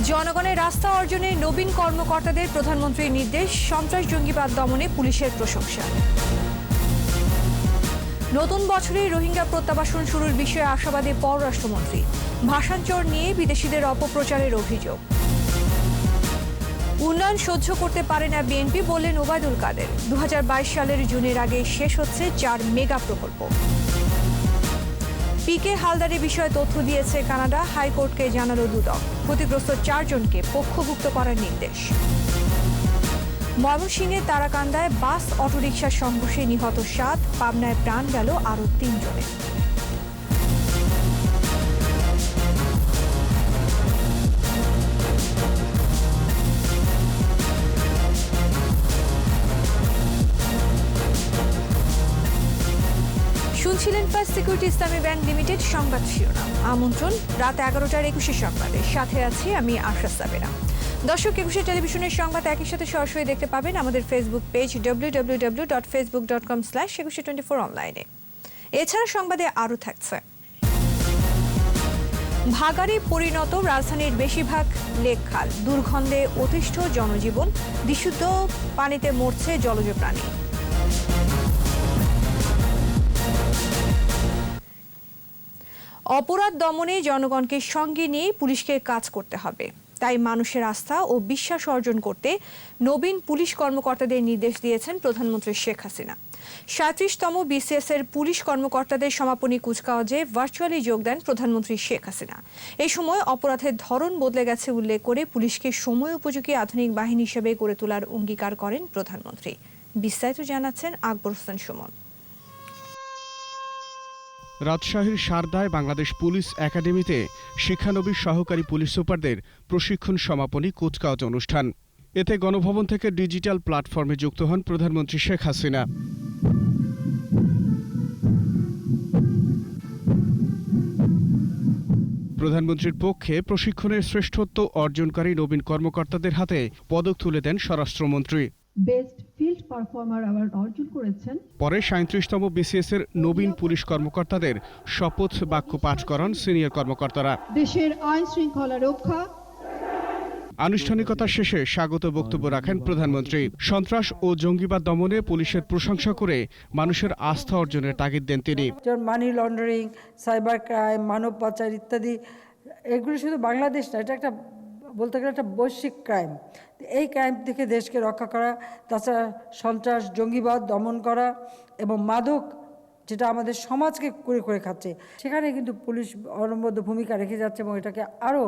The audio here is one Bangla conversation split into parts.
জনগণের রাস্তা অর্জনে নবীন কর্মকর্তাদের প্রধানমন্ত্রীর নির্দেশ, সন্ত্রাস জঙ্গিবাদ দমনে পুলিশের প্রশংসা। নতুন বছরে রোহিঙ্গা প্রত্যাবাসন শুরুর বিষয়ে আশাবাদী পররাষ্ট্রমন্ত্রী, ভাষাঞ্চর নিয়ে বিদেশিদের অপপ্রচারের অভিযোগ। উন্নয়ন সহ্য করতে পারে না বিএনপি বললেন ওবায়দুল কাদের। 2022 সালের জুনের আগে শেষ হচ্ছে 4 মেগা প্রকল্প। পিকে হালদারের বিষয়ে তথ্য দিয়েছে কানাডা, হাইকোর্টকে জানালো দুদক। ক্ষতিগ্রস্ত 4 জনকে পক্ষভুক্ত করার নির্দেশ। ময়মনসিংহের তারাকান্দায় বাস অটোরিকশার সংঘর্ষে নিহত 7, পাবনায় প্রাণ গেল আরও 3 জনের। শুনছিলেন ফার্স্ট সিকিউরিটি ইসলামী ব্যাংক লিমিটেড সংবাদ শিরোনাম। আমন্ত্রণ রাত 11টার 21 সংবাদে, সাথে আছি আমি আশা সাবেরা। দর্শক, 21 টেলিভিশনের সংবাদ একই সাথে সরাসরি দেখতে পাবেন আমাদের ফেসবুক পেজ www.facebook.com/2124 অনলাইনে। এছাড়া সংবাদে আরও থাকছে, ভাগাড়ে পরিণত রাজধানীর বেশিরভাগ লেক খাল, দুর্গন্ধে অতিষ্ঠ জনজীবন, বিশুদ্ধ পানিতে মরছে জলজ প্রাণী। অপরাধ দমনে জনগণকে সঙ্গে নিয়ে পুলিশকে কাজ করতে হবে। তাই মানুষের আস্থা ও বিশ্বাস অর্জন করতে নবীন পুলিশ কর্মকর্তাদের নির্দেশ দিয়েছেন প্রধানমন্ত্রী শেখ হাসিনা। 37তম বিসিএস এর পুলিশ কর্মকর্তাদের সমাপনী কুচকাওয়াজে ভার্চুয়ালি যোগ দেন প্রধানমন্ত্রী শেখ হাসিনা। এই সময় অপরাধের ধরন বদলে গেছে উল্লেখ করে পুলিশকে সময় উপযোগী আধুনিক বাহিনী হিসেবে গড়ে তোলার অঙ্গীকার করেন প্রধানমন্ত্রী। বিস্তারিত জানাচ্ছেন আকবর হোসেন সুমন। রাজশাহীর সারদায় বাংলাদেশ পুলিশ একাডেমিতে শিক্ষানবিশ সহকারী পুলিশ সুপারদের প্রশিক্ষণ সমাপনী কুচকাওয়াজ অনুষ্ঠান। এতে গণভবন থেকে ডিজিটাল প্ল্যাটফর্মে যুক্ত হন প্রধানমন্ত্রী শেখ হাসিনা। প্রধানমন্ত্রীর পক্ষে প্রশিক্ষণের শ্রেষ্ঠত্ব অর্জনকারী নবীন কর্মকর্তাদের হাতে পদক তুলে দেন স্বরাষ্ট্রমন্ত্রী। পরে 37তম বিসিএস এর নবীন পুলিশ কর্মকর্তাদের শপথ বাক্য পাঠ করান সিনিয়র কর্মকর্তারা। দেশের আইন শৃঙ্খলা রক্ষা। আনুষ্ঠানিকতা শেষে স্বাগত বক্তব্য রাখেন প্রধানমন্ত্রী। সন্ত্রাস ও জঙ্গিবাদ দমনে পুলিশের প্রশংসা করে মানুষের আস্থা অর্জনের তাগিদ দেন তিনি। মানি লন্ডারিং, সাইবার ক্রাইম, মানব পাচার ইত্যাদি, এগুলো শুধু বাংলাদেশ না, এটা একটা বলতে গেলে একটা বৈশ্বিক ক্রাইম। এই ক্রাইম থেকে দেশকে রক্ষা করা, তাছাড়া সন্ত্রাস জঙ্গিবাদ দমন করা এবং মাদক যেটা আমাদের সমাজকে করে করে খাচ্ছে, সেখানে কিন্তু পুলিশ অনবদ্য ভূমিকা রেখে যাচ্ছে এবং এটাকে আরও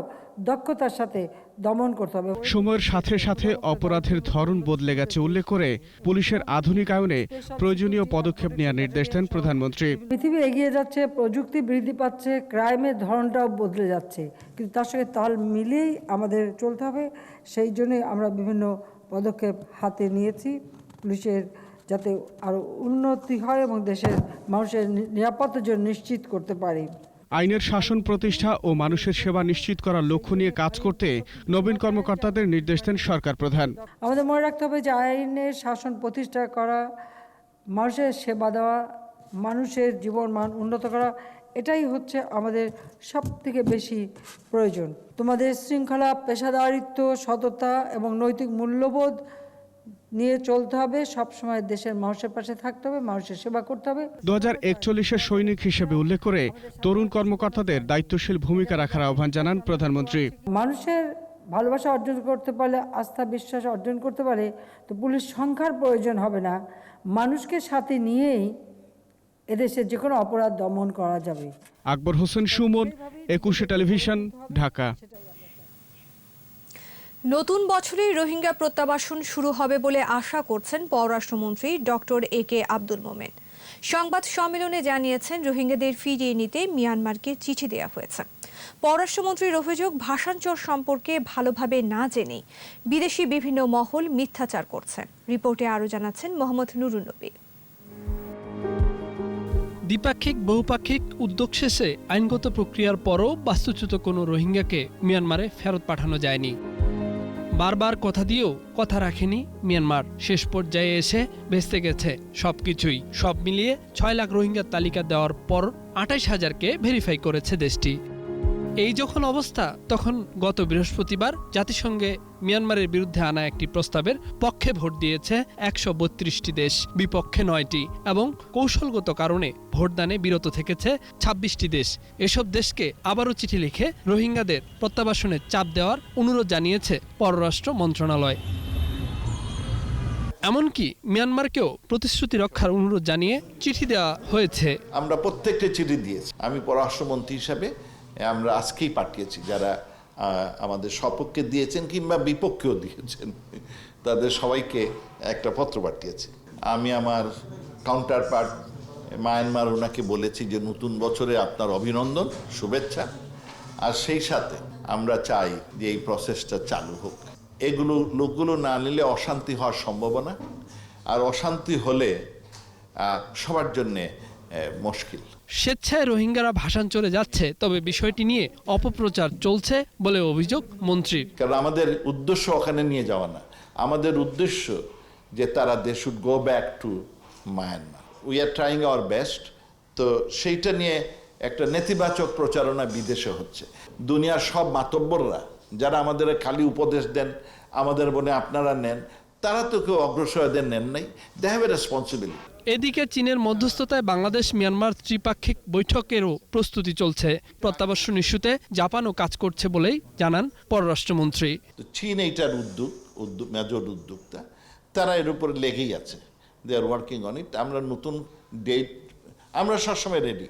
দক্ষতার সাথে দমন করতে হবে। সময়ের সাথে সাথে অপরাধের ধরন বদলে গেছে উল্লেখ করে পুলিশের আধুনিকায়নে প্রয়োজনীয় পদক্ষেপ নেওয়ার নির্দেশ দেন প্রধানমন্ত্রী। পৃথিবী এগিয়ে যাচ্ছে, প্রযুক্তি বৃদ্ধি পাচ্ছে, ক্রাইমের ধরনটাও বদলে যাচ্ছে, কিন্তু তার সঙ্গে তাল মিলিয়েই আমাদের চলতে হবে। সেই জন্যই আমরা বিভিন্ন পদক্ষেপ হাতে নিয়েছি, পুলিশের যাতে আরও উন্নতি হয় এবং দেশের মানুষের নিরাপত্তার জন্য নিশ্চিত করতে পারি। আইনের শাসন প্রতিষ্ঠা ও মানুষের সেবা নিশ্চিত করার লক্ষ্য নিয়ে কাজ করতে নবীন কর্মকর্তাদের নির্দেশ দেন সরকার প্রধান। আমাদের মনে রাখতে হবে যে আইনের শাসন প্রতিষ্ঠা করা, মানুষের সেবা দেওয়া, মানুষের জীবন মান উন্নত করা, এটাই হচ্ছে আমাদের সবথেকে বেশি প্রয়োজন। তোমাদের শৃঙ্খলা, পেশাদারিত্ব, সততা এবং নৈতিক মূল্যবোধ নিয়ে চলতে হবে, সবসময় দেশের মানুষের পাশে থাকতে হবে, মানুষের সেবা করতে হবে। 2041-এর সৈনিক হিসেবে উল্লেখ করে তরুণ কর্মকর্তাদের দায়িত্বশীল ভূমিকা রাখার আহ্বান জানান প্রধানমন্ত্রী। মানুষের ভালোবাসা অর্জন করতে পারলে, আস্থা বিশ্বাস অর্জন করতে পারে, তো পুলিশ সংখ্যার প্রয়োজন হবে না, মানুষকে সাথে নিয়েই এদেশে যে কোনো অপরাধ দমন করা যাবে। আকবর হোসেন সুমন, 21 টেলিভিশন, ঢাকা। নতুন বছরে রোহিঙ্গা প্রত্যাবাসন শুরু হবে বলে আশা করছেন পররাষ্ট্রমন্ত্রী ডক্টর একে আব্দুল মোমেন। সংবাদ সম্মেলনে জানিয়েছেন, রোহিঙ্গাদের ফিরিয়ে নিতে মিয়ানমারকে চিঠি দেওয়া হয়েছে। পররাষ্ট্রমন্ত্রীর অভিযোগ, ভাষাঞ্চর সম্পর্কে ভালোভাবে না জেনে বিদেশি বিভিন্ন মহল মিথ্যাচার করছেন। রিপোর্টে আরও জানাচ্ছেন মোহাম্মদ নুরুন নবী। দ্বিপাক্ষিক বহুপাক্ষিক উদ্যোগ শেষে আইনগত প্রক্রিয়ার পরও বাস্তুচ্যুত কোনো রোহিঙ্গাকে মিয়ানমারে ফেরত পাঠানো যায়নি। বারবার কথা দিয়েও কথা রাখেনি মিয়ানমার। শেষ পর্যায়ে এসে ভেস্তে গেছে সবকিছুই। সব মিলিয়ে 6 লাখ রোহিঙ্গার তালিকা দেওয়ার পর 28,000কে ভেরিফাই করেছে দেশটি। এই যখন অবস্থা, তখন গত বৃহস্পতিবার জাতিসংঘে মিয়ানমারের বিরুদ্ধে আনা একটি প্রস্তাবের পক্ষে ভোট দিয়েছে ১৩২টি দেশ, বিপক্ষে ৯টি এবং কৌশলগত কারণে ভোটদানে বিরত থেকেছে ২৬টি দেশ। এসব দেশকে আবারও চিঠি লিখে রোহিঙ্গাদের প্রত্যাবাসনের চাপ দেওয়ার অনুরোধ জানিয়েছে পররাষ্ট্র মন্ত্রণালয়। এমনকি মিয়ানমারকেও প্রতিশ্রুতি রক্ষার অনুরোধ জানিয়ে চিঠি দেওয়া হয়েছে। আমরা প্রত্যেকটা চিঠি দিয়েছি। আমি পররাষ্ট্রমন্ত্রী হিসাবে আমরা আজকেই পাঠিয়েছি, যারা আমাদের সপক্ষে দিয়েছেন কিংবা বিপক্ষেও দিয়েছেন তাদের সবাইকে একটা পত্র পাঠিয়েছি। আমি আমার কাউন্টার পার্ট মায়ানমার ওনাকে বলেছি যে নতুন বছরে আপনার অভিনন্দন, শুভেচ্ছা, আর সেই সাথে আমরা চাই যে এই প্রসেসটা চালু হোক। এগুলো লোকগুলো না নিলে অশান্তি হওয়ার সম্ভাবনা, আর অশান্তি হলে সবার জন্যে মুশকিল। স্বেচ্ছায় রোহিঙ্গারা ভাসান চলে যাচ্ছে, তবে বিষয়টি নিয়ে অপপ্রচার চলছে বলে অভিযোগ মন্ত্রীর। কারণ আমাদের উদ্দেশ্য ওখানে নিয়ে যাওয়া না, আমাদের উদ্দেশ্য যে তারা they should go back to Myanmar. We are trying our best. তো সেইটা নিয়ে একটা নেতিবাচক প্রচারণা বিদেশে হচ্ছে। দুনিয়ার সব মাতব্বররা যারা আমাদের খালি উপদেশ দেন, আমাদের বলে আপনারা নেন, তারা তো কেউ অগ্রসরদের নেন নাই। They have a responsibility. এদিকে চীনের মধ্যস্থতায় বাংলাদেশ মিয়ানমার ত্রিপাক্ষিক বৈঠকেরও প্রস্তুতি চলছে। প্রত্যাবাসন ইস্যুতে জাপানও কাজ করছে বলেই জানান পররাষ্ট্রমন্ত্রী। চীন এইটার মেজর উদ্যোক্তা, তারা এর উপরে লেগেই আছে। দে আর ওয়ার্কিং অন ইট। আমরা নতুন ডেট আমরা সবসময় রেডি।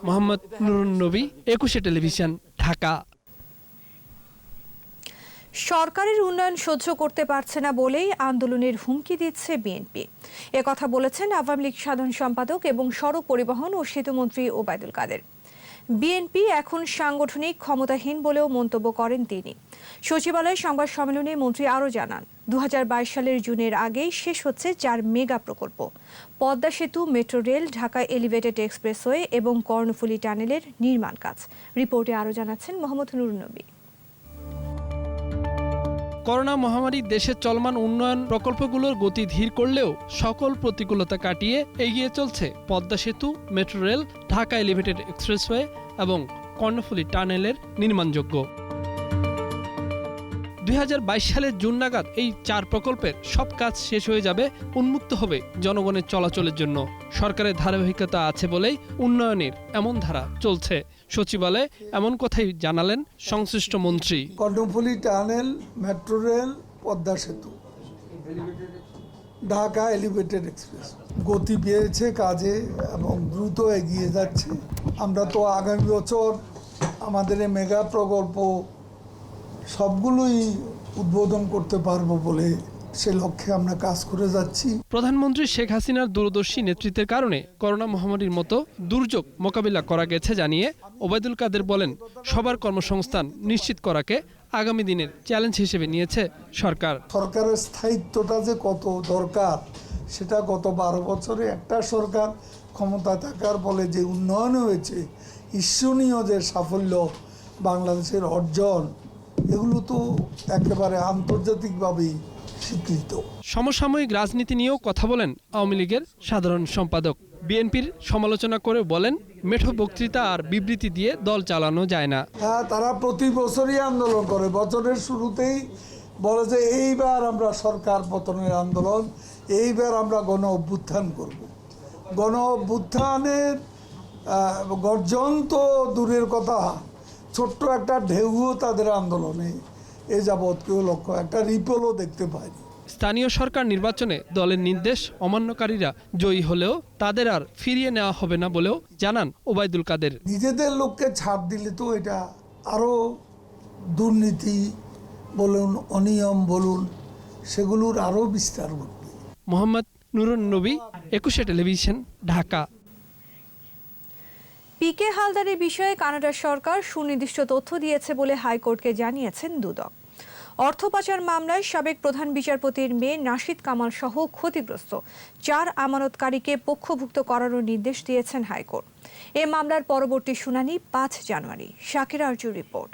মোহাম্মদ নুরুন নবী, ২১ টেলিভিশন, ঢাকা। সরকারের উন্নয়ন সহ্য করতে পারছে না বলেই আন্দোলনের হুমকি দিচ্ছে বিএনপি। একথা বলেছেন আওয়ামী লীগ সাধারণ সম্পাদক এবং সড়ক পরিবহন ও সেতুমন্ত্রী ওবায়দুল কাদের। বিএনপি এখন সাংগঠনিক ক্ষমতাহীন বলেও মন্তব্য করেন তিনি। সচিবালয়ে সংবাদ সম্মেলনে মন্ত্রী আরও জানান, ২০২২ সালের জুনের আগেই শেষ হচ্ছে ৪ মেগা প্রকল্প: পদ্মা সেতু, metro rail, Dhaka elevated expressway এবং কর্ণফুলী টানেলের নির্মাণ কাজ। রিপোর্টে আরও জানাচ্ছেন মোহাম্মদ নুরুন নবী। করোনা মহামারী দেশের চলমান উন্নয়ন প্রকল্পগুলোর গতি ধীর করলেও সকল প্রতিকূলতা কাটিয়ে এগিয়ে চলছে পদ্মা সেতু, metro rail, Dhaka elevated expressway এবং কর্ণফুলী টানেলের নির্মাণযোগ্য। ২০২২ সালের জুন নাগাদ এই ৪ প্রকল্পের সব কাজ শেষ হয়ে যাবে, উন্মুক্ত হবে জনগণের চলাচলের জন্য। সরকারের ধারাবাহিকতা আছে বলেই উন্নয়নের এমন ধারা চলছে। সচিবালয়ে এমন কথাই জানালেন সংশ্লিষ্ট মন্ত্রী। Karnaphuli tunnel, metro rail, Padma সেতু, ঢাকা এলিভেটেড এক্সপ্রেস গতি পেয়েছে কাজে এবং দ্রুত এগিয়ে যাচ্ছে। আমরা তো আগামী বছর আমাদের এই মেগা প্রকল্প সবগুলোই উদ্বোধন করতে পারবো বলে সে লক্ষ্যে আমরা কাজ করে যাচ্ছি। প্রধানমন্ত্রী শেখ হাসিনার দূরদর্শী নেতৃত্বের কারণে করোনা মহামারীর মতো দুর্যোগ মোকাবিলা করা গেছে জানিয়ে ওবায়দুল কাদের বলেন, সবার কর্মসংস্থান নিশ্চিত করাকে আগামী দিনের চ্যালেঞ্জ হিসেবে নিয়েছে সরকার। সরকারের স্থায়িত্বটা যে কত দরকার সেটা গত ১২ বছরে একটা সরকার ক্ষমতা থাকার ফলে যে উন্নয়ন হয়েছে, ঈর্ষণীয় যে সাফল্য বাংলাদেশের অর্জন, এগুলো তো একেবারে আন্তর্জাতিকভাবেই স্বীকৃত। সমসাময়িক রাজনীতি নিয়েও কথা বলেন আওয়ামী লীগের সাধারণ সম্পাদক। বিএনপির সমালোচনা করে বলেন, মেঠো বক্তৃতা আর বিবৃতি দিয়ে দল চালানো যায় না। হ্যাঁ, তারা প্রতি বছরই আন্দোলন করে। বছরের শুরুতেই বলে যে এইবার আমরা সরকার পতনের আন্দোলন, এইবার আমরা গণ অভ্যুত্থান করব। গণ অভ্যুত্থানের গর্জন তো দূরের কথা, ছোট্ট একটা ঢেউও তাদের আন্দোলনে এ যাবৎ কেউ লক্ষ্য একটা রিপেলও দেখতে পায়নি। স্থানীয় সরকার নির্বাচনে দলের নির্দেশ অমান্যকারীরা জয়ী হলেও তাদের আর ফিরিয়ে নেওয়া হবে না বলেও জানান ওবায়দুল কাদের। নিজেদের লোককে ছাড় দিলে তো এটা আরও দুর্নীতি বলুন, অনিয়ম বলুন, সেগুলোর আরও বিস্তার ঘটবে। মোহাম্মদ নুরুন নবী, ২১ টেলিভিশন, ঢাকা। পিকে হালদারের বিষয়ে কানাডা সরকার সুনির্দিষ্ট তথ্য দিয়েছে বলে হাইকোর্টকে জানিয়েছেন দুদক। অর্থ পাচার মামলায় সাবেক প্রধান বিচারপতির মেয়ে নাশিদ কামাল সহ ক্ষতিগ্রস্ত ৪ আমানতকারীকে পক্ষভুক্ত করারও নির্দেশ দিয়েছেন হাইকোর্ট। এ মামলার পরবর্তী শুনানি ৫ জানুয়ারি। শাকির আরজুর রিপোর্ট।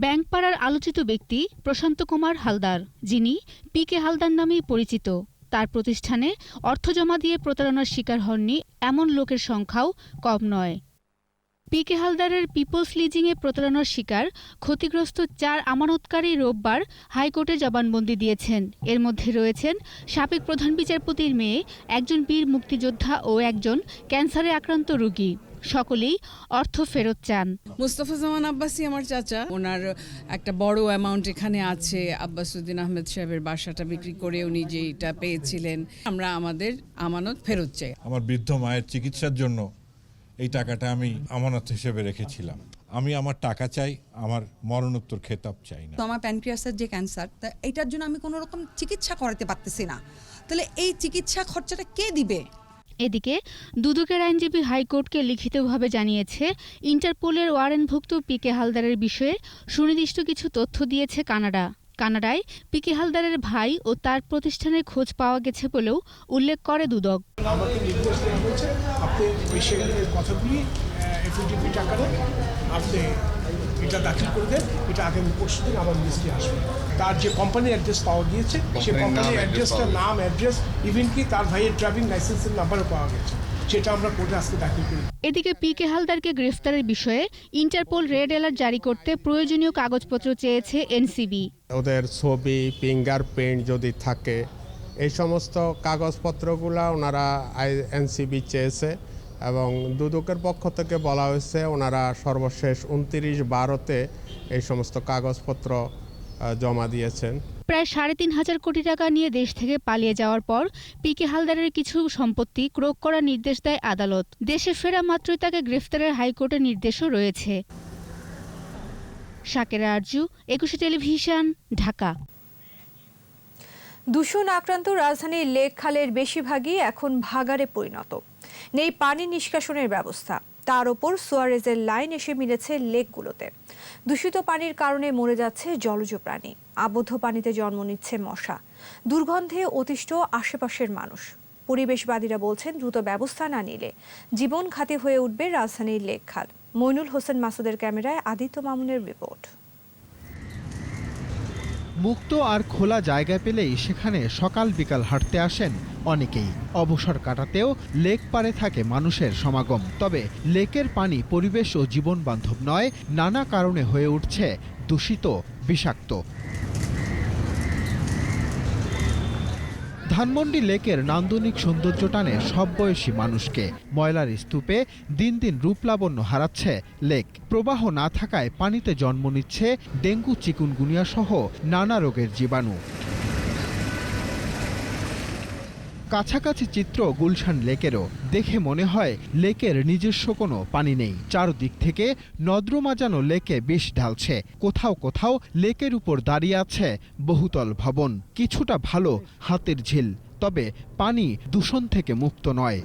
ব্যাংকপাড়ার আলোচিত ব্যক্তি প্রশান্ত কুমার হালদার, যিনি পিকে হালদার নামেই পরিচিত, তার প্রতিষ্ঠানে অর্থ জমা দিয়ে প্রতারণার শিকার হননি এমন লোকের সংখ্যাও কম নয়। পিকে হালদারের পিপলস লিজিংয়ে প্রতারণার শিকার ক্ষতিগ্রস্ত 4 আমানতকারী রোববার হাইকোর্টে জবানবন্দি দিয়েছেন। এর মধ্যে রয়েছেন সাবেক প্রধান বিচারপতির মেয়ে, একজন বীর মুক্তিযোদ্ধা ও একজন ক্যান্সারে আক্রান্ত রোগী। সকলেই অর্থ ফেরত চান। মুস্তফা জামান আব্বাসী আমার চাচা, ওনার একটা বড় অ্যামাউন্ট এখানে আছে। আব্বাসউদ্দিন আহমেদ সাহেবের বাসাটা বিক্রি করে উনি যেটা পেয়েছিলেন, আমরা আমাদের আমানত ফেরত চাই। আমার বৃদ্ধ মায়ের চিকিৎসার জন্য এই টাকাটা আমি আমানত হিসেবে রেখেছিলাম। আমি আমার টাকা চাই, আমার মরণোত্তর খেতাব চাই না। তো আমার প্যানক্রিয়াসের যে ক্যান্সার, তা এটার জন্য আমি কোনো রকম চিকিৎসা করাতে পারতেছি না, তাহলে এই চিকিৎসা খরচাটা কে দিবে? এদিকে দুদকের আইনজীবী হাইকোর্টকে লিখিতভাবে জানিয়েছে, ইন্টারপোলের ওয়ারেন্টভুক্ত পিকে হালদারের বিষয়ে সুনির্দিষ্ট কিছু তথ্য দিয়েছে কানাডা। কানাডায় পিকে হালদারের ভাই ও তার প্রতিষ্ঠানের খোঁজ পাওয়া গেছে বলেও উল্লেখ করে দুদক। আমাকে নির্দেশ দেওয়া হয়েছে, আপনি ওই সেখানের কথাগুলি এফিডেভিট আকারে আপনি এটা দাখিল করে দেন, এটা আগামী পরশু দিন আমার লিস্টে আসবে। তার যে কোম্পানির অ্যাড্রেস পাওয়া গিয়েছে, সেই কোম্পানির অ্যাড্রেসটার নাম, অ্যাড্রেস, ইভেন কি তার ভাইয়ের ড্রাইভিং লাইসেন্সের নাম্বারও পাওয়া গেছে, সেটা আমরা কোর্টে আজকে দাখিল করি। এদিকে পিকে হালদারকে গ্রেফতারের বিষয়ে ইন্টারপোল রেড অ্যালার্ট জারি করতে প্রয়োজনীয় কাগজপত্র চেয়েছে এনসিবি। ওদের ছবি, ফিঙ্গারপ্রিন্ট যদি থাকে, এই সমস্ত কাগজপত্রগুলো ওনারা এনসিবি চেয়েছে এবং দুদকের পক্ষ থেকে বলা হয়েছে ওনারা সর্বশেষ 29/12-তে এই সমস্ত কাগজপত্র জমা দিয়েছেন। প্রায় 3.5 কোটি টাকা নিয়ে দেশ থেকে পালিয়ে যাওয়ার পর পিকে হালদারের কিছু সম্পত্তি ক্রোক করার নির্দেশ দেয় আদালত। দেশে ফেরা মাত্রই তাকে গ্রেফতারের হাইকোর্টের নির্দেশও রয়েছে। শাকেরা আরজু, 21 টেলিভিশন, ঢাকা। দূষণ আক্রান্ত রাজধানীর লেক খালের বেশিরভাগই এখন ভাগাড়ে পরিণত। নেই পানি নিষ্কাশনের ব্যবস্থা, তার ওপর সুয়ারেজের লাইন এসে মিলেছে লেকগুলোতে। দূষিত পানির কারণে মরে যাচ্ছে জলজ প্রাণী, আবদ্ধ পানিতে জন্ম নিচ্ছে মশা, দুর্গন্ধে অতিষ্ঠ আশেপাশের মানুষ। পরিবেশবাদীরা বলছেন, দ্রুত ব্যবস্থা না নিলে জীবন ঘাতী হয়ে উঠবে রাজধানীর লেক খাল। মইনুল হোসেন মাসুদের ক্যামেরায় আদিত্য মামুনের রিপোর্ট। মুক্ত আর খোলা জায়গা পেলেই সেখানে সকাল বিকাল হাঁটতে আসেন অনেকেই। অবসর কাটাতেও লেক পারে থাকে মানুষের সমাগম। তবে লেকের পানি পরিবেশ ও জীবন বান্ধব নয়, নানা কারণে হয়ে উঠছে দূষিত, বিষাক্ত। ধানমন্ডি লেকের নান্দনিক সৌন্দর্য টানে সব বয়সী মানুষকে। ময়লার স্তূপে দিন দিন রূপলাবণ্য হারাচ্ছে লেক। প্রবাহ না থাকায় পানিতে জন্ম নিচ্ছে ডেঙ্গু, চিকুনগুনিয়া সহ নানা রোগের জীবাণু। কাছাকাছি চিত্র গুলশান লেকেরও। দেখে মনে হয় লেকের নিজস্ব কোনো পানি নেই। চারদিক থেকে নর্দমা যেন লেকে বিষ ঢালছে। কোথাও কোথাও লেকের উপর দাঁড়িয়ে আছে বহুতল ভবন। কিছুটা ভালো হাতের ঝিল, তবে পানি দূষণ থেকে মুক্ত নয়।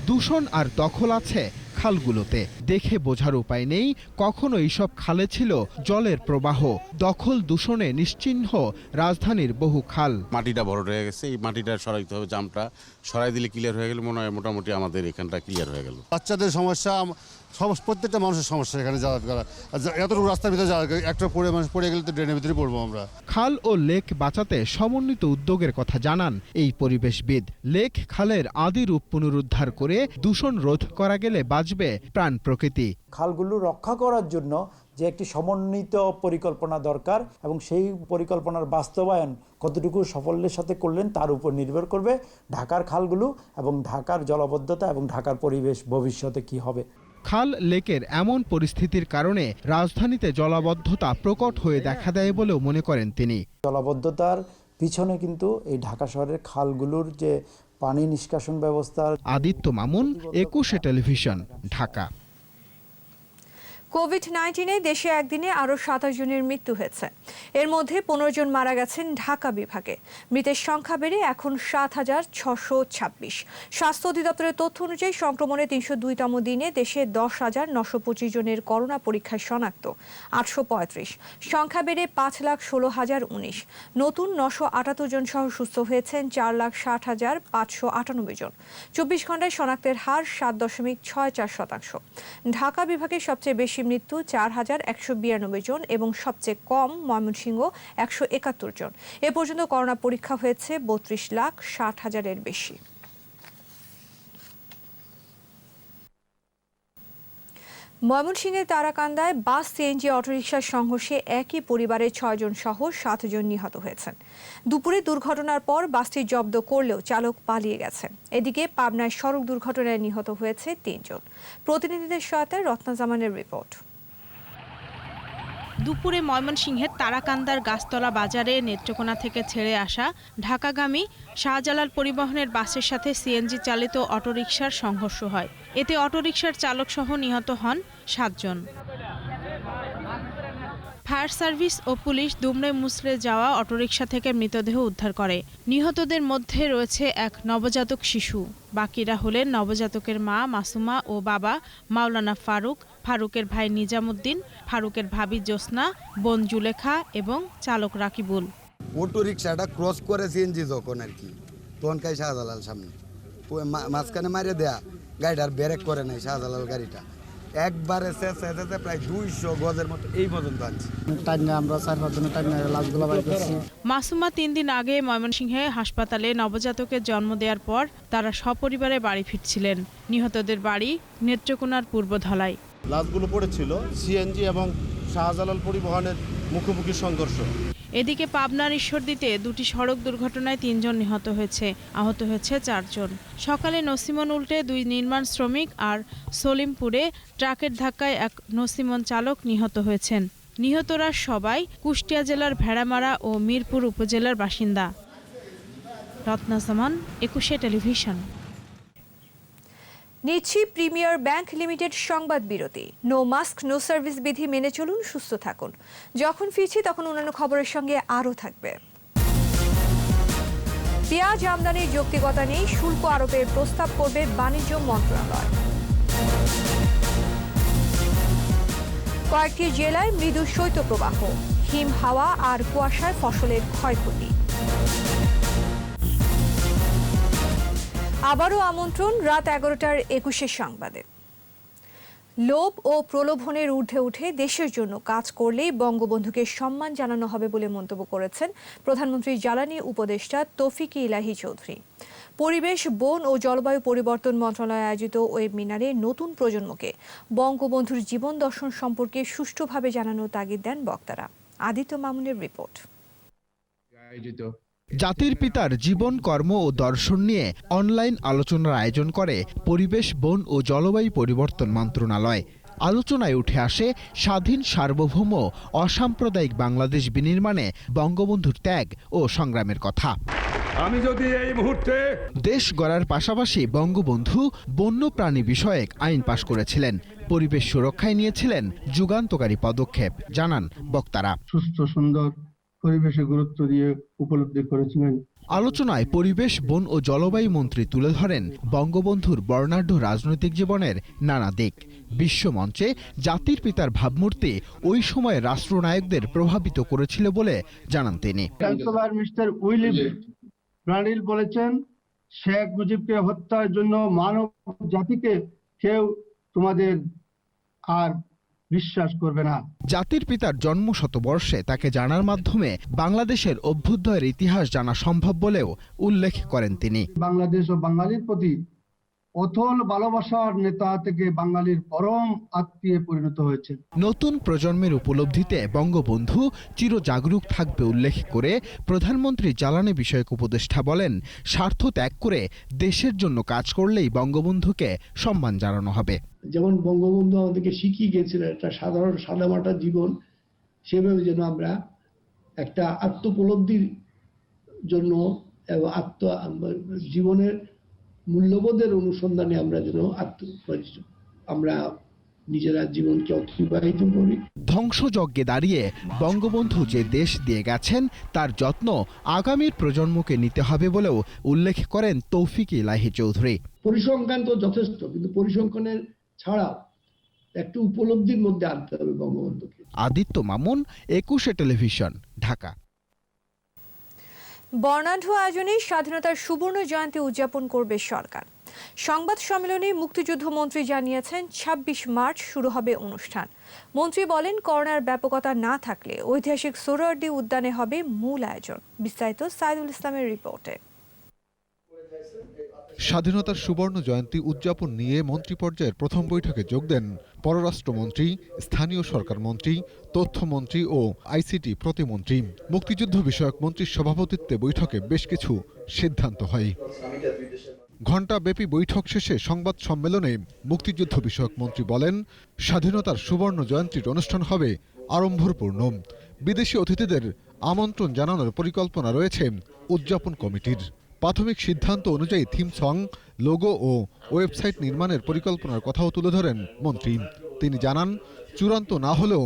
দূষণ আর দখল আছে খালগুলোতে। দেখে বোঝার উপায় নেই কখনো এইসব খালে ছিল জলের প্রবাহ। দখল দূষণে নিশ্চিহ্ন রাজধানীর বহু খাল। মাটিটা ভরাট হয়ে গেছে, এই মাটিটা সরাইতে হবে। জামটা সরাই দিলে ক্লিয়ার হয়ে গেলে মনে হয় মোটামুটি আমাদের এখানটা ক্লিয়ার হয়ে গেল। বাচ্চাদের সমস্যা, প্রত্যেকটা মানুষের সমস্যা এখানে যাওয়া করা। এতটুকু রাস্তার ভিতরে যাওয়া, একটা পড়ে মানুষ পড়ে গেলে তো ড্রেনের ভিতরে পড়বো আমরা। খাল ও লেক বাঁচাতে সমন্বিত উদ্যোগের কথা জানান এই পরিবেশবিদ। লেক খালের আদি রূপ পুনরুদ্ধার করে দূষণ রোধ করা গেলে বাঁচবে প্রাণ প্রকৃতি। খালগুলো রক্ষা করার জন্য যে একটি সমন্বিত পরিকল্পনা দরকার এবং সেই পরিকল্পনার বাস্তবায়ন কতটুকু সাফল্যের সাথে করলেন তার উপর নির্ভর করবে ঢাকার খালগুলো এবং ঢাকার জলাবদ্ধতা এবং ঢাকার পরিবেশ ভবিষ্যতে কি হবে। খাল লেকের এমন পরিস্থিতির কারণে রাজধানীতে জলাবদ্ধতা প্রকট হয়ে দেখা দেয় বলেও মনে করেন তিনি। জলাবদ্ধতার পিছনে কিন্তু এই ঢাকা শহরের খালগুলোর যে পানি নিষ্কাশন ব্যবস্থা। আদিত্য মামুন, 21 টেলিভিশন, ঢাকা। কোভিড-19-এ দেশে একদিনে আরও 27 জনের মৃত্যু হয়েছে। এর মধ্যে 15 জন মারা গেছেন ঢাকা বিভাগে। মৃতের সংখ্যা বেড়ে এখন 7,626। স্বাস্থ্য অধিদপ্তরের তথ্য অনুযায়ী সংক্রমণের 302তম দিনে দেশে 10,925 জনের করোনা পরীক্ষায় শনাক্ত, 835। সংখ্যা বেড়ে 5,16,019। নতুন 978 জন সহ সুস্থ হয়েছেন 4,60,598 জন। 24 ঘন্টায় শনাক্তের হার 7.64%। ঢাকা বিভাগের সবচেয়ে বেশি মৃত্যু 4,192 জন এবং সবচেয়ে কম ময়মনসিংহ 171 জন। এ পর্যন্ত করোনা পরীক্ষা হয়েছে 32,60,000-এর বেশি। ময়মনসিংহের তারাকান্দায় বাস সিএনজি অটোরিকশার সংঘর্ষে একই পরিবারের 6 জন সহ 7 জন নিহত হয়েছেন। দুপুরে দুর্ঘটনার পর বাসটি জব্দ করলেও চালক পালিয়ে গেছেন। এদিকে পাবনায় সড়ক দুর্ঘটনায় নিহত হয়েছে 3 জন। প্রতিনিধিদের সহায়তায় রত্না জামানের রিপোর্ট। দুপুরে ময়মনসিংহের তারাকান্দার গাছতলা বাজারে নেত্রকোনা থেকে ছেড়ে আসা ঢাকাগামী শাহজালাল পরিবহনের বাসের সাথে সিএনজি চালিত অটোরিকশার সংঘর্ষ হয়। এতে অটোরিকশার চালকসহ নিহত হন 7 জন। ফায়ার সার্ভিস ও পুলিশ দুমড়ে মুচড়ে যাওয়া অটোরিকশা থেকে মৃতদেহ উদ্ধার করে। নিহতদের মধ্যে রয়েছে এক নবজাতক শিশু। বাকিরা হলেন নবজাতকের মা মাসুমা ও বাবা মাওলানা ফারুক, ফারুকের ভাই নিজামুদ্দিন, ফারুকের ভাবি জ্যোৎস্না, বোন জুলেখা এবং চালক রাকিবুল। অটোরিকশাটা ক্রস করে সিএনজি যখন আর কি তখন কাই শাহজালাল সামনে মাঝখানে মারিয়ে দেয়া গাড়িটার ব্রেক করে নাই শাহজালাল গাড়িটা একবারে শেষে প্রায় 200 গজের মতো এই পর্যন্ত আছে। আমরা 4-5 জন লাশগুলো বাড়ি করছি। মাসুমা 3 দিন আগে ময়মনসিংহে হাসপাতালে নবজাতকের জন্ম দেওয়ার পর তারা সপরিবারে বাড়ি ফিরছিলেন। নিহতদের বাড়ি নেত্রকোনার পূর্ব ধলাই। লাশগুলো পড়েছিল সিএনজি এবং শাহজালাল পরিবহনের মুখোমুখি সংঘর্ষ। এদিকে পাবনার ঈশ্বরদীতে 2টি সড়ক দুর্ঘটনায় 3 জন নিহত হয়েছে, আহত হয়েছে 4 জন। সকালে নসিমন উল্টে 2 নির্মাণ শ্রমিক আর সলিমপুরে ট্রাকের ধাক্কায় এক নসিমন চালক নিহত হয়েছেন। নিহতরা সবাই কুষ্টিয়া জেলার ভেড়ামারা ও মিরপুর উপজেলার বাসিন্দা। রত্না জামান, 21 টেলিভিশন। নিচ্ছি প্রিমিয়ার ব্যাংক লিমিটেড সংবাদ বিরতি। নো মাস্ক নো সার্ভিস বিধি মেনে চলুন, সুস্থ থাকুন। যখন ফিরছি তখন অন্যান্য খবরের সঙ্গে আরও থাকবে। পেঁয়াজ আমদানির যৌক্তিকতা নেই, শুল্ক আরোপের প্রস্তাব করবে বাণিজ্য মন্ত্রণালয়। কয়েকটি জেলায় মৃদু শৈত্যপ্রবাহ, হিম হাওয়া আর কুয়াশায় ফসলের ক্ষয়ক্ষতি। আবারও আমন্ত্রণ রাত 11টার 21 সংবাদে। লোভ ও প্রলোভনের ঊর্ধ্বে উঠে দেশের জন্য কাজ করলেই বঙ্গবন্ধুকে সম্মান জানানো হবে বলে মন্তব্য করেছেন প্রধানমন্ত্রী জ্বালানি উপদেষ্টা তৌফিক ইলাহি চৌধুরী। পরিবেশ, বন ও জলবায়ু পরিবর্তন মন্ত্রণালয় আয়োজিত ওয়েবিনারে নতুন প্রজন্মকে বঙ্গবন্ধুর জীবন দর্শন সম্পর্কে সুষ্ঠুভাবে জানানোর তাগিদ দেন বক্তারা। আদিত্য মামুনের রিপোর্ট। জাতির পিতার জীবন, কর্ম ও দর্শন নিয়ে অনলাইন আলোচনার আয়োজন করে পরিবেশ, বন ও জলবায়ু পরিবর্তন মন্ত্রণালয়। আলোচনায় উঠে আসে স্বাধীন, সার্বভৌম, অসাম্প্রদায়িক বাংলাদেশ বিনির্মাণে বঙ্গবন্ধুর ত্যাগ ও সংগ্রামের কথা। আমি যদি এই মুহূর্তে দেশ গড়ার পাশাপাশি বঙ্গবন্ধু বন্যপ্রাণী বিষয়ক আইন পাশ করেছিলেন, পরিবেশ সুরক্ষায় নিয়েছিলেন যুগান্তকারী পদক্ষেপ, জানান বক্তারা। সুস্থ সুন্দর পরিবেশে গুরুত্ব দিয়ে উপলব্ধি করেছিলেন। আলোচনায় পরিবেশ, বন ও জলবায়ু মন্ত্রী তুলে ধরেন বঙ্গবন্ধুর বর্ণাঢ্য রাজনৈতিক জীবনের নানা দিক। বিশ্বমঞ্চে জাতির পিতার ভাবমূর্তি ওই সময় রাষ্ট্রনায়কদের প্রভাবিত করেছিল বলে জানান তিনি। চ্যান্সেলর মিস্টার উইলিয়াম রানিল বলেছেন, শেখ মুজিবকে হত্যার জন্য মানব জাতিকে কেউ তোমাদের আর বিশ্বাস করবে না। জাতির পিতার জন্ম শতবর্ষে তাকে জানার মাধ্যমে বাংলাদেশের অভ্যুদয়ের ইতিহাস জানা সম্ভব বলেও উল্লেখ করেন তিনি। বাংলাদেশ ও বাঙালির প্রতি অথল ভালোবাসার নেতা থেকে বাঙালির পরম আত্মীয়ে পরিণত হয়েছে। নতুন প্রজন্মের উপলব্ধিতে বঙ্গবন্ধু চিরজাগরুক থাকবে উল্লেখ করে প্রধানমন্ত্রী জ্বালানি বিষয়ক উপদেষ্টা বলেন, স্বার্থ ত্যাগ করে দেশের জন্য কাজ করলেই বঙ্গবন্ধুকে সম্মান জানানো হবে। যেমন বঙ্গবন্ধু আমাদেরকে শিখিয়ে গিয়েছিলেন একটা সাধারণ সাদামাটা জীবন, সেভাবে যেন আমরা একটা আত্মোপলব্ধির জন্য এবং জীবনের মূল্যবোধের অনুসন্ধানে আমরা যেন আমরা নিজেরা জীবনকে অতিবাহিত করি। ধ্বংসযজ্ঞে দাঁড়িয়ে বঙ্গবন্ধু যে দেশ দিয়ে গেছেন তার যত্ন আগামীর প্রজন্মকে নিতে হবে বলেও উল্লেখ করেন তৌফিক ইলাহি চৌধুরী। পরিসংখ্যান তো যথেষ্ট, কিন্তু পরিসংখ্যানের ছাড়াও একটু উপলব্ধির মধ্যে আনতে হবে বঙ্গবন্ধুকে। আদিত্য মামুন, 21 টেলিভিশন, ঢাকা। বর্ণাঢ্য আয়োজনে স্বাধীনতার সুবর্ণ জয়ন্তী উদযাপন করবে সরকার। সংবাদ সম্মেলনে মুক্তিযুদ্ধ মন্ত্রী জানিয়েছেন 26 মার্চ শুরু হবে অনুষ্ঠান। মন্ত্রী বলেন, করোনার ব্যাপকতা না থাকলে ঐতিহাসিক সোহরাওয়ার্দী উদ্যানে হবে মূল আয়োজন। বিস্তারিত সাইদুল ইসলামের রিপোর্টে। স্বাধীনতার সুবর্ণ জয়ন্তী উদযাপন নিয়ে মন্ত্রী পর্যায়ের প্রথম বৈঠকে যোগ দেন পররাষ্ট্রমন্ত্রী, স্থানীয় সরকার মন্ত্রী, তথ্যমন্ত্রী ও আইসিটি প্রতিমন্ত্রী। মুক্তিযুদ্ধ বিষয়ক মন্ত্রীর সভাপতিত্বে বৈঠকে বেশ কিছু সিদ্ধান্ত হয়। ঘণ্টাব্যাপী বৈঠক শেষে সংবাদ সম্মেলনে মুক্তিযুদ্ধ বিষয়ক মন্ত্রী বলেন, স্বাধীনতার সুবর্ণ জয়ন্তীর অনুষ্ঠান হবে আড়ম্বরপূর্ণ। বিদেশি অতিথিদের আমন্ত্রণ জানানোর পরিকল্পনা রয়েছে উদযাপন কমিটির। প্রাথমিক সিদ্ধান্ত অনুযায়ী থিম সং, লোগো ও ওয়েবসাইট নির্মাণের পরিকল্পনার কথাও তুলে ধরেন মন্ত্রী। তিনি জানান, চূড়ান্ত না হলেও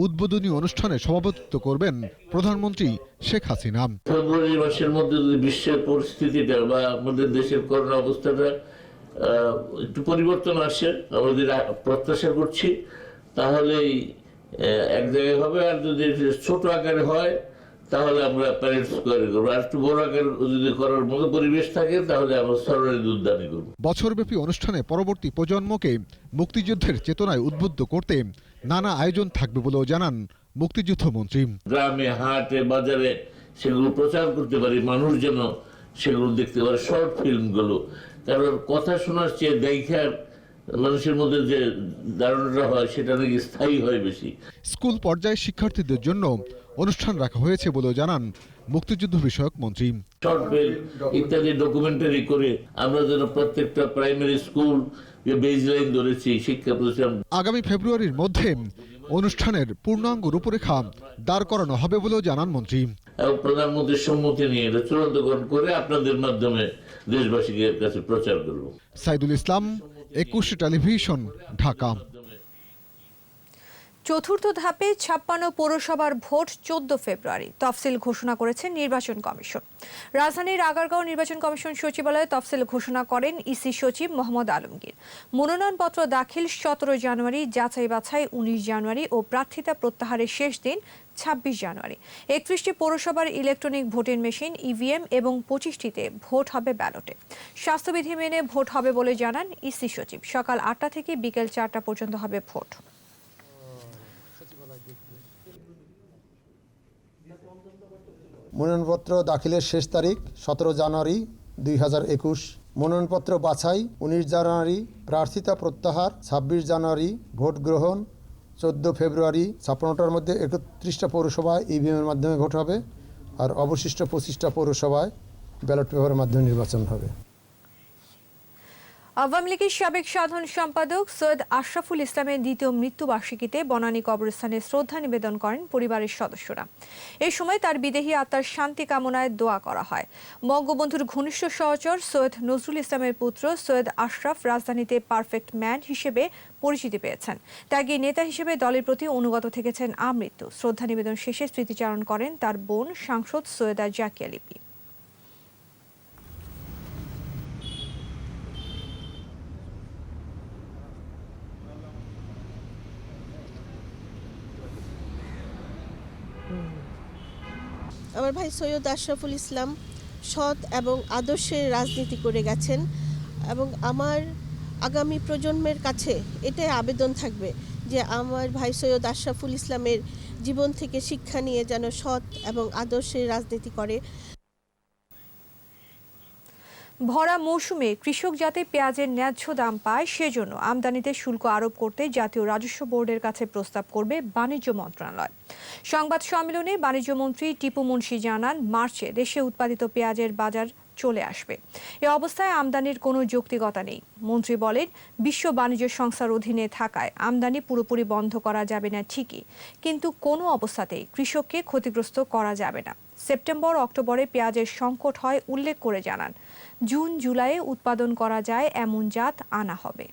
উদ্বোধনী অনুষ্ঠানে সভাপতিত্ব করবেন প্রধানমন্ত্রী শেখ হাসিনা। ফেব্রুয়ারি মাসের মধ্যে যদি বিশ্বের পরিস্থিতিটা বা আমাদের দেশের করোনা অবস্থাটা একটু পরিবর্তন আসে, আমাদের প্রত্যাশা করছি, তাহলেই এক জায়গায় হবে। আর যদি ছোট আকারে হয় তাহলে আমরা প্যারেড স্কোয়ারে করবো। আর একটু বড় আকারে যদি করার মতো পরিবেশ থাকে তাহলে আমরা সরাসরি উদ্যানে করবো। বছরব্যাপী অনুষ্ঠানে পরবর্তী প্রজন্মকে মুক্তিযুদ্ধের চেতনায় উদ্বুদ্ধ করতে নানা আয়োজন থাকবে বলেও জানান মুক্তিযুদ্ধ মন্ত্রী। গ্রামে, হাটে, বাজারে সেগুলো প্রচার করতে পারি, মানুষ যেন সেগুলো দেখতে পারে, শর্ট ফিল্মগুলো। কারণ কথা শোনার চেয়ে দেখার মানুষের মধ্যে যে ধারণাটা হয় সেটা নাকি স্থায়ী হয় বেশি। স্কুল পর্যায়ে শিক্ষার্থীদের জন্য অনুষ্ঠান রাখা হয়েছে বলেও জানান মুক্তিযুদ্ধ বিষয়ক মন্ত্রী। শর্ট ফিল্ম ইত্যাদি ডকুমেন্টারি করে আমরা যেন প্রত্যেকটা প্রাইমারি স্কুল বেসলাইন ধরেছি শিক্ষা প্রতিষ্ঠান। আগামী ফেব্রুয়ারির মধ্যে অনুষ্ঠানের পূর্ণাঙ্গ রূপরেখা দাঁড় করানো হবে বলেও জানান মন্ত্রী। এবং প্রধানমন্ত্রীর সম্মতি নিয়ে এটা চূড়ান্তকরণ করে আপনাদের মাধ্যমে দেশবাসীর কাছে প্রচার করব। সাইদুল ইসলাম, 21 টেলিভিশন, ঢাকা। চতুর্থ ধাপে 56 পৌরসভার ভোট 14 ফেব্রুয়ারি, তফসিল ঘোষণা করেছে নির্বাচন কমিশন। রাজধানীর আগারগাঁও নির্বাচন কমিশন সচিবালয়ে তফসিল ঘোষণা করেন ইসি সচিব মোহাম্মদ আলমগীর। মনোনয়নপত্র দাখিল 17 জানুয়ারি, যাচাই বাছাই 19 জানুয়ারি ও প্রার্থিতা প্রত্যাহারের শেষ দিন 26 জানুয়ারি। 31টি পৌরসভার ইলেকট্রনিক ভোটিং মেশিন, ইভিএম এবং 25টিতে ভোট হবে ব্যালটে। স্বাস্থ্যবিধি মেনে ভোট হবে বলে জানান ইসি সচিব। সকাল 8টা থেকে বিকেল 4টা পর্যন্ত হবে ভোট। মনোনয়নপত্র দাখিলের শেষ তারিখ 17 জানুয়ারি 2021। মনোনয়নপত্র বাছাই 19 জানুয়ারি, প্রার্থিতা প্রত্যাহার 26 জানুয়ারি, ভোট গ্রহণ 14 ফেব্রুয়ারি। 56টার মধ্যে 31টা পৌরসভায় ইভিএমের মাধ্যমে ভোট হবে, আর অবশিষ্ট 25টা পৌরসভায় ব্যালট পেপারের মাধ্যমে নির্বাচন হবে। আওয়ামী লীগের সাবেক সাধারণ সম্পাদক সৈয়দ আশরাফুল ইসলামের দ্বিতীয় মৃত্যুবার্ষিকীতে বনানী কবরস্থানে শ্রদ্ধা নিবেদন করেন পরিবারের সদস্যরা। এই সময় তার বিদেহী আত্মার শান্তি কামনায় দোয়া করা হয়। বঙ্গবন্ধুর ঘনিষ্ঠ সহচর সৈয়দ নজরুল ইসলামের পুত্র সৈয়দ আশরাফ রাজধানীতে পারফেক্ট ম্যান হিসেবে পরিচিতি পেয়েছেন। ত্যাগী নেতা হিসেবে দলের প্রতি অনুগত থেকেছেন আমৃত্যু। শ্রদ্ধা নিবেদন শেষে স্মৃতিচারণ করেন তার বোন সাংসদ সৈয়দা জাকিয়া লিপি। আমার ভাই সৈয়দ আশরাফুল ইসলাম সৎ এবং আদর্শের রাজনীতি করে গেছেন, এবং আমার আগামী প্রজন্মের কাছে এটাই আবেদন থাকবে যে আমার ভাই সৈয়দ আশরাফুল ইসলামের জীবন থেকে শিক্ষা নিয়ে যেন সৎ এবং আদর্শের রাজনীতি করে। ভরা মৌসুমে কৃষক যাতে পেঁয়াজের ন্যায্য দাম পায় সেজন্য আমদানিতে শুল্ক আরোপ করতে জাতীয় রাজস্ব বোর্ডের কাছে প্রস্তাব করবে বাণিজ্য মন্ত্রণালয়। সংবাদ সম্মেলনে বাণিজ্যমন্ত্রী টিপু মুন্সি জানান, মার্চে দেশে উৎপাদিত পেঁয়াজের বাজার চলে আসবে। এ অবস্থায় আমদানির কোনো যৌক্তিকতা নেই। মন্ত্রী বলেন, বিশ্ব বাণিজ্য সংস্থার অধীনে থাকায় আমদানি পুরোপুরি বন্ধ করা যাবে না ঠিকই, কিন্তু কোনো অবস্থাতেই কৃষককে ক্ষতিগ্রস্ত করা যাবে না। সেপ্টেম্বর অক্টোবরে পেঁয়াজের সংকট হয় উল্লেখ করে জানান, জুন জুলাইয়ে উৎপাদন করা যায় এমন জাত আনা হবে।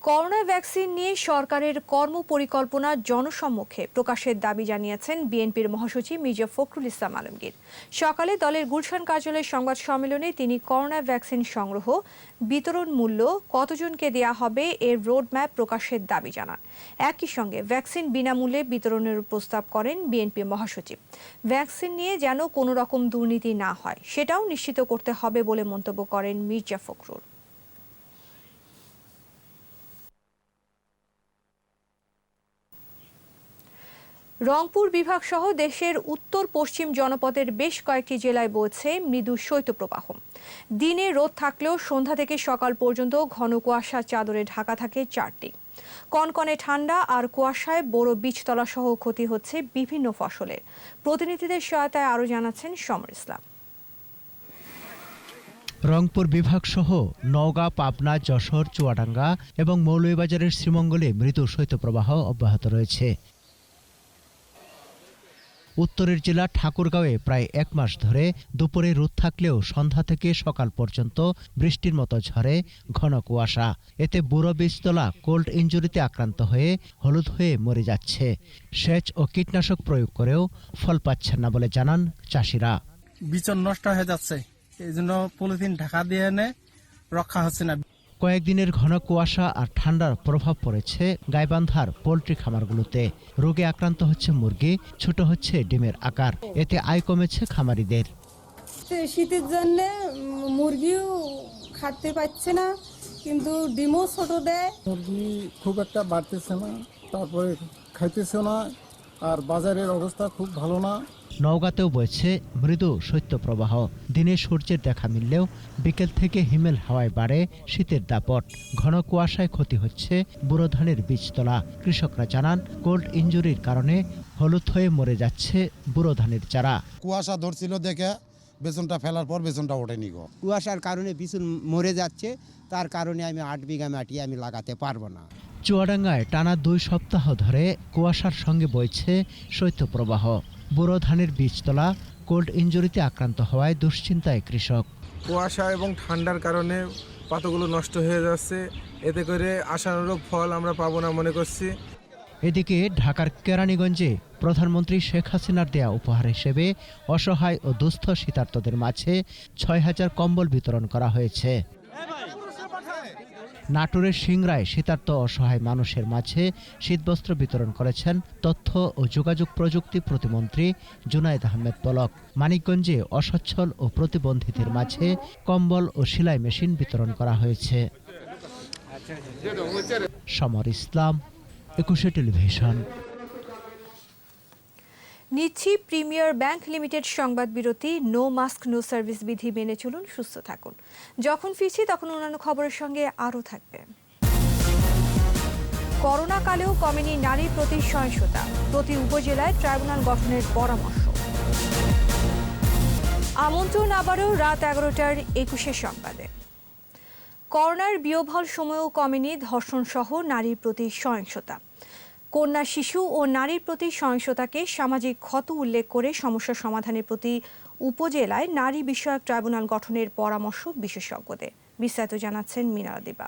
করোনা ভ্যাকসিন নিয়ে সরকারের কর্মপরিকল্পনা জনসম্মুখে প্রকাশের দাবি জানিয়েছেন বিএনপির মহাসচিব মির্জা ফখরুল ইসলাম আলমগীর। সকালে দলের গুলশান কার্যালয়ে সংবাদ সম্মেলনে তিনি করোনা ভ্যাকসিন সংগ্রহ, বিতরণ মূল্য, কতজনকে দেয়া হবে এর রোডম্যাপ প্রকাশের দাবি জানান। একই সঙ্গে ভ্যাকসিন বিনামূল্যে বিতরণের প্রস্তাব করেন বিএনপি মহাসচিব। ভ্যাকসিন নিয়ে যেন কোনো রকম দুর্নীতি না হয় সেটাও নিশ্চিত করতে হবে বলে মন্তব্য করেন মির্জা ফখরুল। রংপুর বিভাগ সহ দেশের উত্তর পশ্চিম জনপদের বেশ কয়েকটি জেলায় বইছে মৃদু শৈত্যপ্রবাহ। দিনে রোদ থাকলেও সন্ধ্যা থেকে সকাল পর্যন্ত ঘন কুয়াশার চাদরে ঢাকা থাকে চারদিক। কনকনে ঠান্ডা আর কুয়াশায় বড় বীজতলা সহ ক্ষতি হচ্ছে বিভিন্ন ফসলের। প্রতিনিধিদের সহায়তায় আরও জানাচ্ছেন সমর ইসলাম। রংপুর বিভাগ সহ নওগাঁ, পাবনা, যশোর, চুয়াডাঙ্গা এবং মৌলভীবাজারের শ্রীমঙ্গলে মৃদু শৈত্যপ্রবাহ অব্যাহত রয়েছে। উত্তরের জেলা ঠাকুরগাঁওয়ে প্রায় 1 মাস ধরে দুপুরে রোদ থাকলেও সন্ধ্যা থেকে সকাল পর্যন্ত বৃষ্টির মতো ঝরে ঘন কুয়াশা। এতে বুড়ো বীজতলা কোল্ড ইনজুরিতে আক্রান্ত হয়ে হলুদ হয়ে মরে যাচ্ছে। সেচ ও কীটনাশক প্রয়োগ করেও ফল পাচ্ছেন না বলে জানান চাষিরা। বিচন নষ্ট হয়ে যাচ্ছে, এই জন্য পলিথিন ঢাকা দিয়ে এনে রক্ষা হচ্ছে না। কয়েকদিনের ঘন কুয়াশা আর ঠান্ডার প্রভাব পড়েছে গাইবান্ধার পোল্ট্রি খামারগুলোতে। রোগে আক্রান্ত হচ্ছে মুরগি, ছোট হচ্ছে ডিমের আকার। এতে আয় কমেছে খামারিদের। শীতের জন্য মুরগিও খাটতে পারছে না, কিন্তু ডিমও ছোট দেয়। মুরগি খুব একটা বাড়তেছে না, তারপরে খাইতেছে না, আর বাজারের অবস্থা খুব ভালো না। নওগাঁতেও বইছে মৃদু শৈত্যপ্রবাহ। দিনে সূর্যের দেখা মিললেও বিকেল থেকে হিমেল হাওয়ায় বাড়ে শীতের দাপট। ঘন কুয়াশায় ক্ষতি হচ্ছে বুড়ো ধানের বীজতলা। কৃষকরা জানান কোল্ড ইনজুরির কারণে হলুদ হয়ে মরে যাচ্ছে বুড়ো ধানের চারা। কুয়াশা ধরছিল দেখে বেসনটা ফেলার পর বেসনটা ওঠেনি গো। কুয়াশার কারণে বিচুন মরে যাচ্ছে, তার কারণে আমি 8 বিঘা মাটি আমি লাগাতে পারবো না। চুয়াডাঙ্গায় টানা 2 সপ্তাহ ধরে কুয়াশার সঙ্গে বইছে শৈত্যপ্রবাহ। বুড়ো ধানের বীজতলা কোল্ড ইনজুরিতে আক্রান্ত হওয়ায় দুশ্চিন্তায় কৃষক। কুয়াশা এবং ঠান্ডার কারণে পাতাগুলো নষ্ট হয়ে যাচ্ছে, এতে করে আশানুরূপ ফল আমরা পাবো না মনে করছি। এদিকে ঢাকার কেরানীগঞ্জে প্রধানমন্ত্রী শেখ হাসিনার দেয়া উপহার হিসেবে অসহায় ও দুস্থ শীতার্তদের মাঝে 6000 কম্বল বিতরণ করা হয়েছে। নাটোরের সিংড়ায় শীতার্ত অসহায় মানুষের মাঝে শীতবস্ত্র বিতরণ করেছেন তথ্য ও যোগাযোগ প্রযুক্তি প্রতিমন্ত্রী জুনায়েদ আহমেদ পলক। মানিকগঞ্জে অসচ্ছল ও প্রতিবন্ধীদের মাঝে কম্বল ও সেলাই মেশিন বিতরণ করা হয়েছে। সমর ইসলাম, 21 টেলিভিশন। নিচ্ছি প্রিমিয়ার ব্যাংক লিমিটেড সংবাদ বিরতি। নো মাস্ক নো সার্ভিস বিধি মেনে চলুন, সুস্থ থাকুন। যখন ফিরছি তখন অন্যান্য খবরের সঙ্গে আরও থাকবে। করোনা কালেও কমেনি নারীর প্রতি সহিংসতা, প্রতি উপজেলায় ট্রাইব্যুনাল গঠনের পরামর্শ। আমন্ত্রণ আবারও রাত 11টার 21 সংবাদে। করোনার বিয়োভল সময়েও কমেনি ধর্ষণ সহ নারীর প্রতি সহিংসতা। কন্যা, শিশু ও নারীর প্রতি সহিংসতাকে সামাজিক ক্ষত উল্লেখ করে সমস্যা সমাধানের প্রতি উপজেলায় নারী বিষয়ক ট্রাইব্যুনাল গঠনের পরামর্শ বিশেষজ্ঞদের। বিস্তারিত জানাচ্ছেন মিনারা দিবা।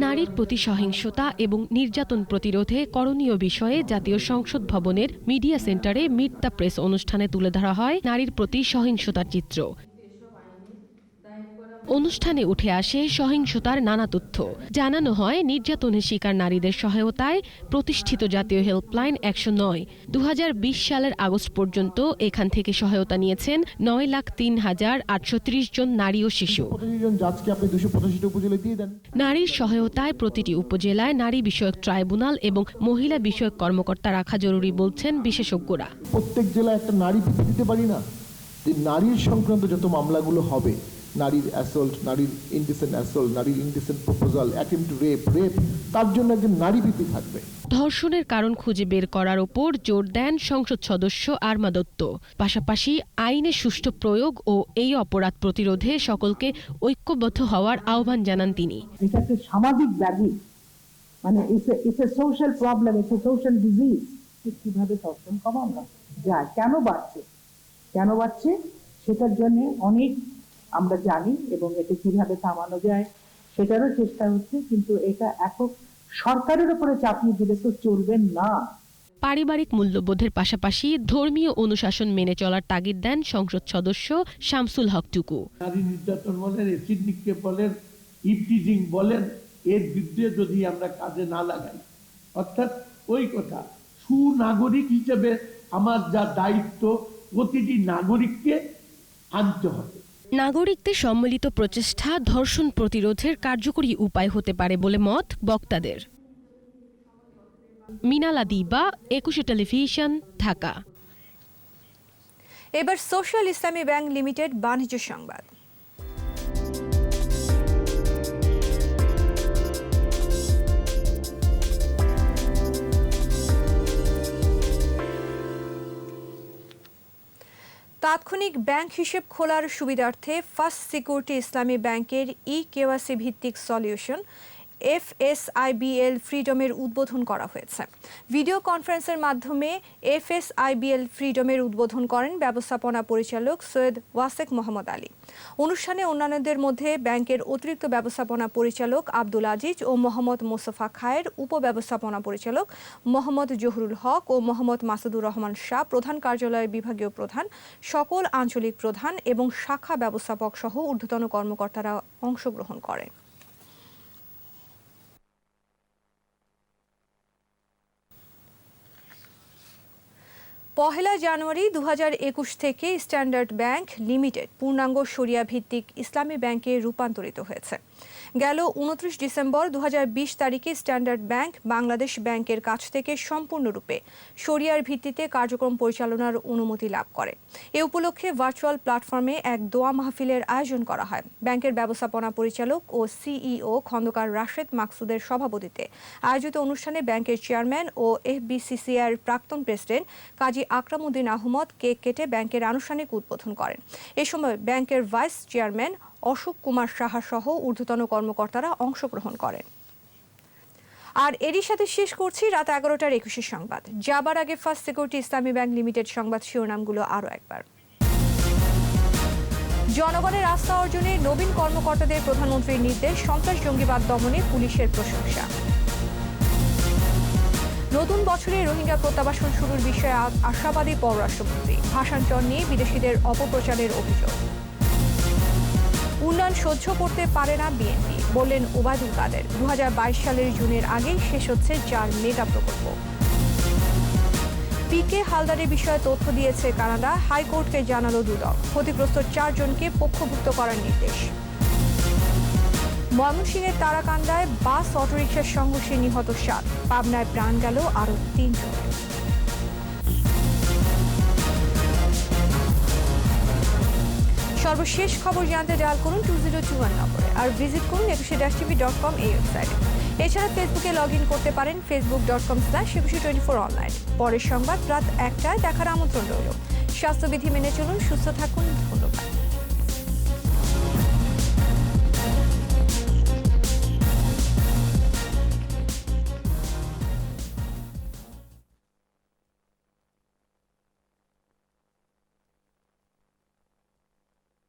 নারীর প্রতি সহিংসতা এবং নির্যাতন প্রতিরোধে করণীয় বিষয়ে জাতীয় সংসদ ভবনের মিডিয়া সেন্টারে মিট দ্য প্রেস অনুষ্ঠানে তুলে ধরা হয় নারীর প্রতি সহিংসতার চিত্র। অনুষ্ঠানে উঠে আসে সহিংসতার নানা তথ্য। জানানো হয় নির্যাতনের শিকার নারীদের সহায়তায় প্রতিষ্ঠিত জাতীয় হেল্পলাইন 109 2020 সালের আগস্ট পর্যন্ত এখান থেকে সহায়তা নিয়েছেন 9,03,830 জন নারী ও শিশু। নারীর সহায়তায় প্রতিটি উপজেলায় নারী বিষয়ক ট্রাইব্যুনাল এবং মহিলা বিষয়ক কর্মকর্তা রাখা জরুরি বলছেন বিশেষজ্ঞরা। প্রত্যেক জেলায় একটা নারী পিপি দিতে পারি না, যে নারীর সংক্রান্ত যত মামলাগুলো হবে, নারীর অ্যাসল্ট, নারীর ইনডিসেন্ট অ্যাসল্ট, নারীর indecent proposal, attempt two rape, তার জন্য একজন নারী পিপি থাকবে। ধর্ষণের কারণ খুঁজে বের করার ওপর জোর দেন সংসদ সদস্য আরমা দত্ত। পাশাপাশি আইনের সুষ্ঠু প্রয়োগ ও এই অপরাধ প্রতিরোধে সকলকে ঐক্যবদ্ধ হওয়ার আহ্বান জানান তিনি। এটা একটা সামাজিক ব্যাধি, মানে it's a social problem, it's a social disease. কিভাবে ধর্ষণ কমানো যায়, কেন বাড়ছে সেটার জন্য অনেক আমরা জানি, এবং এটা কিভাবে থামানো যায় সেটারও চেষ্টা হচ্ছে, কিন্তু এটা একক সরকারের উপরে চাপিয়ে দিলে তো চলবে না। পারিবারিক মূল্যবোধের পাশাপাশি ধর্মীয় অনুশাসন মেনে চলার তাগিদ দেন সংসদ সদস্য শামসুল হক টুকু। নারী নির্যাতন বলেন, এসিড নিক্ষেপ বলেন, ইভটিজিং বলেন, এর বিরুদ্ধে যদি আমরা কাজে না লাগাই, অর্থাৎ ওই কথা, সুনাগরিক হিসেবে আমার যা দায়িত্ব প্রতিটি নাগরিককে আনতে হবে। নাগরিকদের সম্মিলিত প্রচেষ্টা ধর্ষণ প্রতিরোধের কার্যকরী উপায় হতে পারে বলে মত বক্তাদের। মিনালা দিবা, 21 টেলিভিশন, ঢাকা। এবার সোশ্যাল ইসলামী ব্যাংক লিমিটেড বাণিজ্য সংবাদ। তাৎক্ষণিক ব্যাংক হিসেব খোলার সুবিধার্থে ফার্স্ট সিকিউরিটি ইসলামী ব্যাংকের কেওয়াইসি ভিত্তিক সলিউশন FSIBL ফ্রিডমের উদ্বোধন করা হয়েছে। ভিডিও কনফারেন্সের মাধ্যমে FSIBL ফ্রিডমের উদ্বোধন করেন ব্যবস্থাপনা পরিচালক সৈয়দ ওয়াসেক মোহাম্মদ আলী। অনুষ্ঠানে অন্যান্যদের মধ্যে ব্যাংকের অতিরিক্ত ব্যবস্থাপনা পরিচালক আব্দুল আজিজ ও মোহাম্মদ মোস্তফা খায়ের, উপব্যবস্থাপনা পরিচালক মোহাম্মদ জহুরুল হক ও মোহাম্মদ মাসুদুর রহমান শাহ, প্রধান কার্যালয়ের বিভাগীয় প্রধান, সকল আঞ্চলিক প্রধান এবং শাখা ব্যবস্থাপক সহ ঊর্ধ্বতন কর্মকর্তারা অংশগ্রহণ করেন। পহেলা জানুয়ারি 2021 থেকে স্ট্যান্ডার্ড ব্যাংক লিমিটেড পূর্ণাঙ্গ শরিয়া ভিত্তিক ইসলামী ব্যাংকে রূপান্তরিত হয়েছে। গেল 29 ডিসেম্বর 2020 তারিখে স্ট্যান্ডার্ড ব্যাংক বাংলাদেশ ব্যাংকের কাছ থেকে সম্পূর্ণরূপে শরিয়ার ভিত্তিতে কার্যক্রম পরিচালনার অনুমতি লাভ করে। এ উপলক্ষে ভার্চুয়াল প্ল্যাটফর্মে এক দোয়া মাহফিলের আয়োজন করা হয়। ব্যাংকের ব্যবস্থাপনা পরিচালক ও সিইও খন্দকার রাশেদ মাকসুদের সভাপতিত্বে আয়োজিত অনুষ্ঠানে ব্যাংকের চেয়ারম্যান ও FBCCIর প্রাক্তন প্রেসিডেন্ট কাজী আকরাম উদ্দিন আহমদ কেক কেটে ব্যাংকের আনুষ্ঠানিক উদ্বোধন করেন। এ সময় ব্যাংকের ভাইস চেয়ারম্যান অশোক কুমার সাহা সহ ঊর্ধ্বতন কর্মকর্তারা অংশগ্রহণ করেন। আর এরই সাথে শেষ করছি রাত 11টার 21 সংবাদ। যাবার আগে ফার্স্ট সিকিউরিটি ইসলামী ব্যাংক লিমিটেড সংবাদ শিরোনামগুলো আরও একবার। জনগণের আস্থা অর্জনে নবীন কর্মকর্তাদের প্রধানমন্ত্রীর নির্দেশ, সন্ত্রাস জঙ্গিবাদ দমনে পুলিশের প্রশংসা। নতুন বছরে রোহিঙ্গা প্রত্যাবাসন শুরুর বিষয়ে আশাবাদী পররাষ্ট্রমন্ত্রী, ভাষান্তর নিয়ে বিদেশিদের অপপ্রচারের অভিযোগ। উন্নয়ন সহ্য করতে পারে না বিএনপি, বললেন ওবায়দুল কাদের। 2022 সালের জুনের আগেই শেষ হচ্ছে 4 মেগা প্রকল্প। পিকে হালদারের বিষয়ে তথ্য দিয়েছে কানাডা, হাইকোর্টকে জানালো দুদক। ক্ষতিগ্রস্ত 4 জনকে পক্ষভুক্ত করার নির্দেশ। ময়মনসিংহের তারাকান্দায় বাস অটোরিকশার সংঘর্ষে নিহত 7, পাবনায় প্রাণ গেল আরও 3 জন। সর্বশেষ খবর জানতে ডায়াল করুন 2021 নম্বরে আর ভিজিট করুন 21-tv.com এই ওয়েবসাইটে। এছাড়া ফেসবুকে লগ ইন করতে পারেন facebook.com/2124 অনলাইন। পরের সংবাদ রাত 1টায় দেখার আমন্ত্রণ রইল। স্বাস্থ্যবিধি মেনে চলুন, সুস্থ থাকুন, ধন্যবাদ।